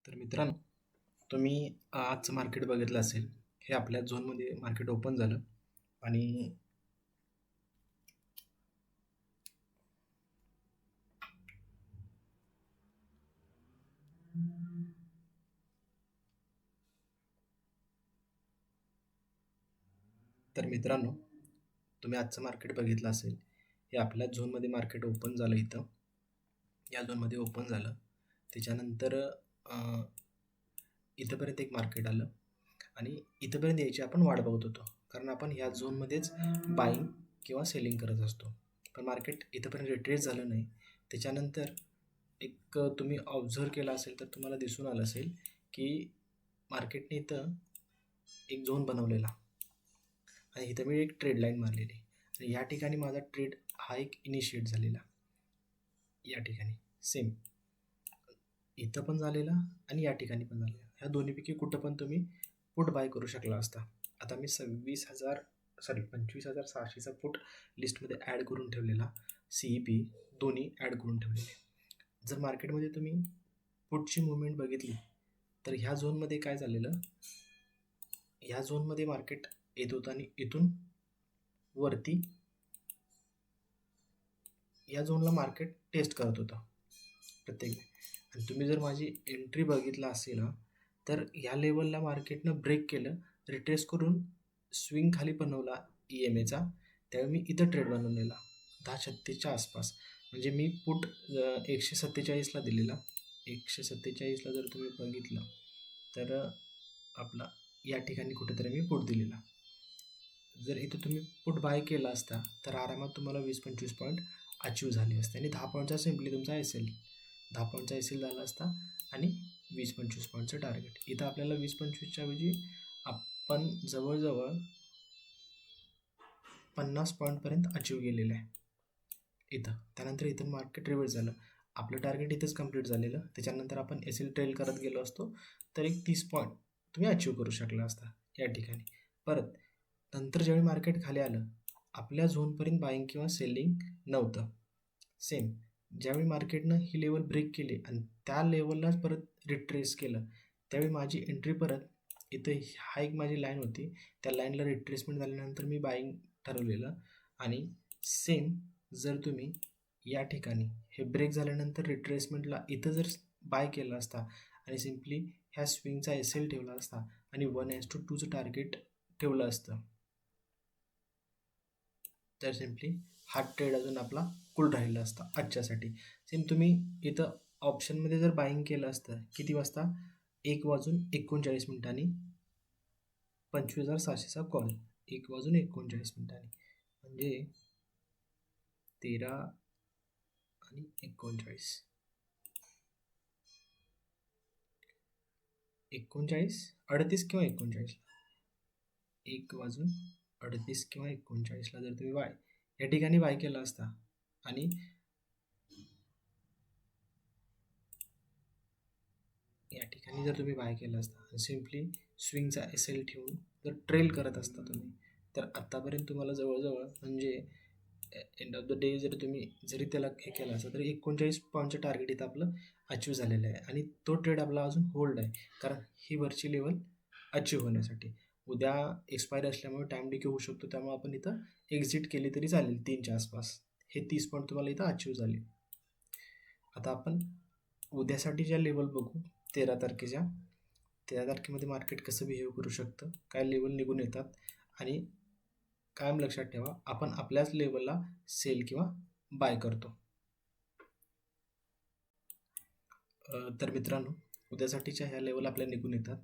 तर मित्रांनो, तुम्ही आजचं मार्केट बघितलं असेल. हे आपल्या झोनमध्ये मार्केट ओपन झालं आणि तर मित्रांनो, तुम्ही आजचं मार्केट बघितलं असेल. हे आपल्या झोनमध्ये मार्केट ओपन झालं इथं. या झोनमध्ये ओपन झालं. त्याच्यानंतर इथंपर्यंत एक मार्केट आलं आणि इथंपर्यंत यायची आपण वाट बघत होतो. कारण आपण ह्या झोनमध्येच बाईंग किंवा सेलिंग करत असतो. पण मार्केट इथंपर्यंत रिट्रेस झालं नाही. त्याच्यानंतर एक तुम्ही ऑब्झर्व केला असेल तर तुम्हाला दिसून आलं असेल की मार्केटने इथं एक झोन बनवलेला आणि इथं मी एक ट्रेड लाईन मारलेली आणि या ठिकाणी माझा ट्रेड हा एक इनिशिएट झालेला. या ठिकाणी सेम इथं पण झालेला आणि या ठिकाणी पण झालेला. ह्या दोन्हीपैकी कुठं पण तुम्ही पुट बाय करू शकला असता. आता मी 25,600चा पुट लिस्टमध्ये ॲड करून ठेवलेला. CEP दोन्ही ॲड करून ठेवलेले. जर मार्केटमध्ये तुम्ही पुटची मुवमेंट बघितली तर ह्या झोनमध्ये काय झालेलं, ह्या झोनमध्ये मार्केट येत होतं आणि इथून वरती या झोनला मार्केट टेस्ट करत होतं प्रत्येक. आणि तुम्ही जर माझी एंट्री बघितला असेल ना, तर ह्या लेवलला मार्केटनं ब्रेक केलं, रिट्रेस करून स्विंग खाली बनवला EMAचा. त्यावेळी मी इथं ट्रेड बनवलेला 10:36च्या आसपास. म्हणजे मी पुट 147ला दिलेला. 147ला जर तुम्ही बघितलं तर आपला या ठिकाणी कुठेतरी मी पुट दिलेला. जर इथं तुम्ही पुट बाय केला असता तर आरामात तुम्हाला 20-25 पॉईंट अचीव झाले असते आणि 10 पॉईंटचा सिम्पली तुमचा SL 10 पॉईंटचा SL झाला असता आणि 20-25 पॉईंटचं टार्गेट. इथं आपल्याला 20-25च्या ऐवजी आपण जवळजवळ 50 पॉईंटपर्यंत अचीव केलेलं आहे इथं. त्यानंतर इथं मार्केट रिव्हर्स झालं. आपलं टार्गेट इथंच कंप्लीट झालेलं. त्याच्यानंतर आपण SL ट्रेल करत गेलो असतो तर एक 30 पॉईंट तुम्ही अचीव करू शकला असता या ठिकाणी. परत नंतर ज्यावेळी मार्केट खाली आलं, आपल्या झोनपर्यंत बाईंग किंवा सेलिंग नव्हतं. सेम ज्यावेळी मार्केटनं ही लेवल ब्रेक केली आणि त्या लेवललाच परत रिट्रेस केलं, त्यावेळी माझी एंट्री परत इथं हा एक माझी लाईन होती. त्या लाईनला रिट्रेसमेंट झाल्यानंतर मी बाईंग ठरवलेलं. आणि सेम जर तुम्ही या ठिकाणी हे ब्रेक झाल्यानंतर रिट्रेसमेंटला इथं जर बाय केला असता आणि सिम्पली ह्या स्विंगचा SL ठेवला असता आणि 1:2चं टार्गेट ठेवलं असतं, तर सिम्पली हा ट्रेड अजून आपला कूल राहिला असता आजच्यासाठी. सेम तुम्ही इथं ऑप्शनमध्ये जर बाईंग केलं असतं किती वाजता, 1:39 25,700चा कॉल, 1:39 म्हणजे 13 आणि 39 38 किंवा 39, 1:38 किंवा 39ला जर तुम्ही या ठिकाणी बाय केला असता आणि या ठिकाणी जर तुम्ही बाय केला असता आणि सिम्पली स्विंगचा SL ठेवून जर ट्रेल करत असता तुम्ही, तर आत्तापर्यंत तुम्हाला जवळजवळ म्हणजे एंड ऑफ द डे जरी त्याला हे केलं असतं तरी 39 पॉईंटचं टार्गेट इथं आपलं अचीव झालेलं आहे आणि तो ट्रेड आपला अजून होल्ड आहे. कारण ही वरची लेवल अचीव होण्यासाठी उद्या एक्सपायर असल्यामुळे टाईम डिके होऊ शकतो. त्यामुळे आपण इथं एक्झिट केली तरी चालेल 3च्या आसपास. हे 30 पॉईंट तुम्हाला इथं अचीव झाले. आता आपण उद्यासाठीच्या लेवल बघू. 13 तारखेमध्ये मार्केट कसं बिहेव करू शकतं, काय लेवल निघून येतात आणि कायम लक्षात ठेवा, आपण आपल्याच लेवलला सेल किंवा बाय करतो. तर मित्रांनो, उद्यासाठीच्या ह्या लेवल आपल्या निघून येतात.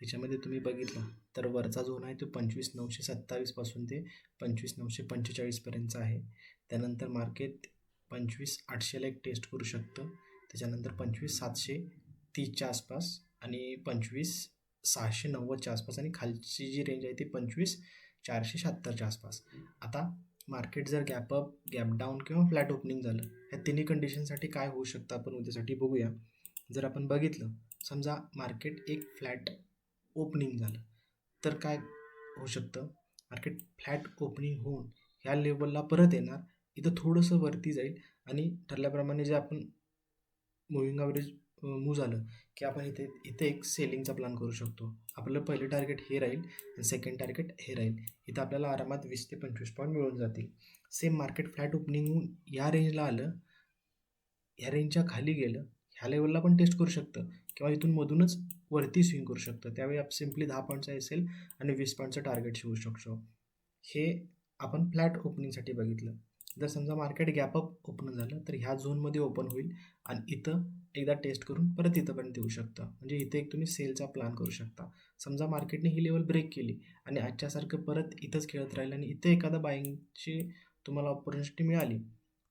त्याच्यामध्ये तुम्ही बघितलं तर वरचा झोन आहे तो 25,927 पासून ते 25,945 पर्यंतचा आहे. त्यानंतर मार्केट 25,800ला एक टेस्ट करू शकतं. त्याच्यानंतर 25,730च्या आसपास आणि 25,690च्या आसपास आणि खालची जी रेंज आहे ती 25,476च्या आसपास. आता मार्केट जर गॅप अप, गॅप डाऊन किंवा फ्लॅट ओपनिंग झालं, ह्या तिन्ही कंडिशनसाठी काय होऊ शकतं आपण उद्यासाठी बघूया. जर आपण बघितलं, समजा मार्केट एक फ्लॅट ओपनिंग झालं तर काय होऊ शकतं, मार्केट फ्लॅट ओपनिंग होऊन ह्या लेवलला परत येणार, इथं थोडंसं वरती जाईल आणि ठरल्याप्रमाणे जे आपण मुव्हिंग ॲव्हरेज मूव झालं की आपण इथे इथे एक सेलिंगचा प्लॅन करू शकतो. आपलं पहिलं टार्गेट हे राहील आणि सेकंड टार्गेट हे राहील. इथं आपल्याला आरामात 20 ते 25 पॉईंट मिळून जातील. सेम मार्केट फ्लॅट ओपनिंग होऊन या रेंजला आलं, ह्या रेंजच्या खाली गेलं, ह्या लेवलला पण टेस्ट करू शकतं किंवा इथून मधूनच वरती स्विंग करू शकतं. त्यावेळी आपण सिम्पली 10 पॉईंटचा असेल आणि 20 पॉईंटचं टार्गेट शिवू शकतो. हे आपण फ्लॅट ओपनिंगसाठी बघितलं. जर समजा मार्केट गॅपअप ओपन झालं तर ह्या झोनमध्ये ओपन होईल आणि इथं एकदा टेस्ट करून परत इथंपर्यंत येऊ शकतं. म्हणजे इथे एक तुम्ही सेलचा प्लॅन करू शकता. समजा मार्केटने ही लेवल ब्रेक केली आणि आजच्यासारखं परत इथंच खेळत राहिलं आणि इथे एखादा बाईंगची तुम्हाला ऑपॉर्च्युनिटी मिळाली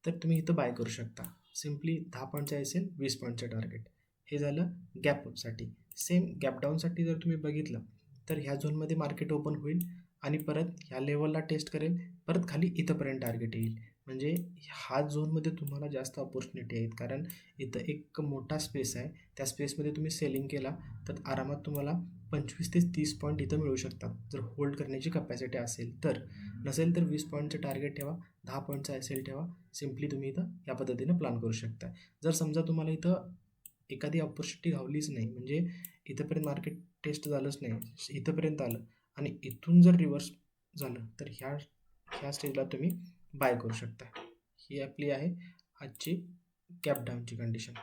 तर तुम्ही इथं बाय करू शकता. सिम्पली 10 पॉईंटचं असेल 20 पॉईंटचं टार्गेट. हे झालं गॅपअपसाठी. सेम गॅपडाऊनसाठी जर तुम्ही बघितलं तर ह्या झोनमध्ये मार्केट ओपन होईल आणि परत ह्या लेवलला टेस्ट करेल, परत खाली इथंपर्यंत टार्गेट येईल. म्हणजे ह्या झोनमध्ये तुम्हाला जास्त ऑपॉर्च्युनिटी आहेत, कारण इथं एक मोठा स्पेस आहे. त्या स्पेसमध्ये तुम्ही सेलिंग केला तर आरामात तुम्हाला 25 ते 30 पॉईंट इथं मिळू शकतात, जर होल्ड करण्याची कपॅसिटी असेल तर. नसेल तर 20 पॉईंटचं टार्गेट ठेवा, 10 पॉईंटचा असेल ठेवा. सिम्पली तुम्ही इथं या पद्धतीने प्लॅन करू शकता. जर समजा तुम्हाला इथं एखादी ऑपॉर्च्युनिटी घावलीच नाही, म्हणजे इथंपर्यंत मार्केट टेस्ट झालंच नाही, इथंपर्यंत आलं आणि इथून जर रिव्हर्स झालं तर ह्या ह्या स्टेजला तुम्ही बाय करू शकता. ही आपली आहे आजची गॅप डाऊनची कंडिशन.